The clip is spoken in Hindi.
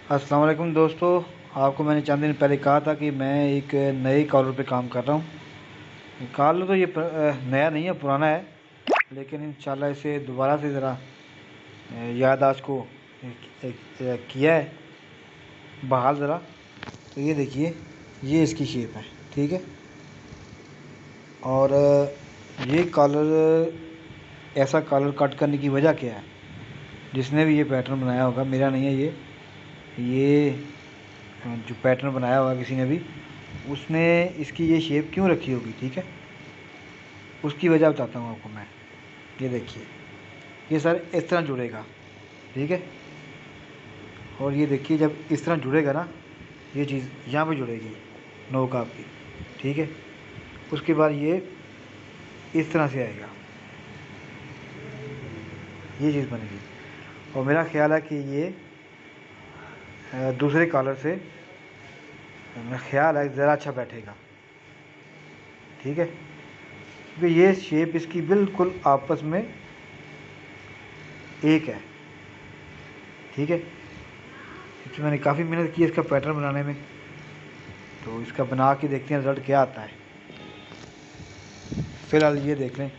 अस्सलाम वालेकुम दोस्तों। आपको मैंने चंद दिन पहले कहा था कि मैं एक नए कॉलर पे काम कर रहा हूँ। कॉलर तो ये नया नहीं है, पुराना है, लेकिन इंशाल्लाह इसे दोबारा से ज़रा याददाश्त को किया है बहाल ज़रा। तो ये देखिए, ये इसकी शेप है, ठीक है। और ये कॉलर, ऐसा कॉलर कट करने की वजह क्या है? जिसने भी ये पैटर्न बनाया होगा, मेरा नहीं है ये जो पैटर्न बनाया होगा किसी ने भी, उसने इसकी ये शेप क्यों रखी होगी, ठीक है। उसकी वजह बताता हूँ आपको मैं। ये देखिए, ये सर इस तरह जुड़ेगा, ठीक है। और ये देखिए, जब इस तरह जुड़ेगा ना, ये चीज़ यहाँ पे जुड़ेगी, नोक आपकी, ठीक है। उसके बाद ये इस तरह से आएगा, ये चीज़ बनेगी। और मेरा ख्याल है कि ये दूसरे कॉलर से, मेरा ख्याल है, ज़रा अच्छा बैठेगा, ठीक है। क्योंकि ये शेप इसकी बिल्कुल आपस में एक है, ठीक है। क्योंकि मैंने काफ़ी मेहनत की है इसका पैटर्न बनाने में, तो इसका बना के देखते हैं रिज़ल्ट क्या आता है। फ़िलहाल ये देख लें,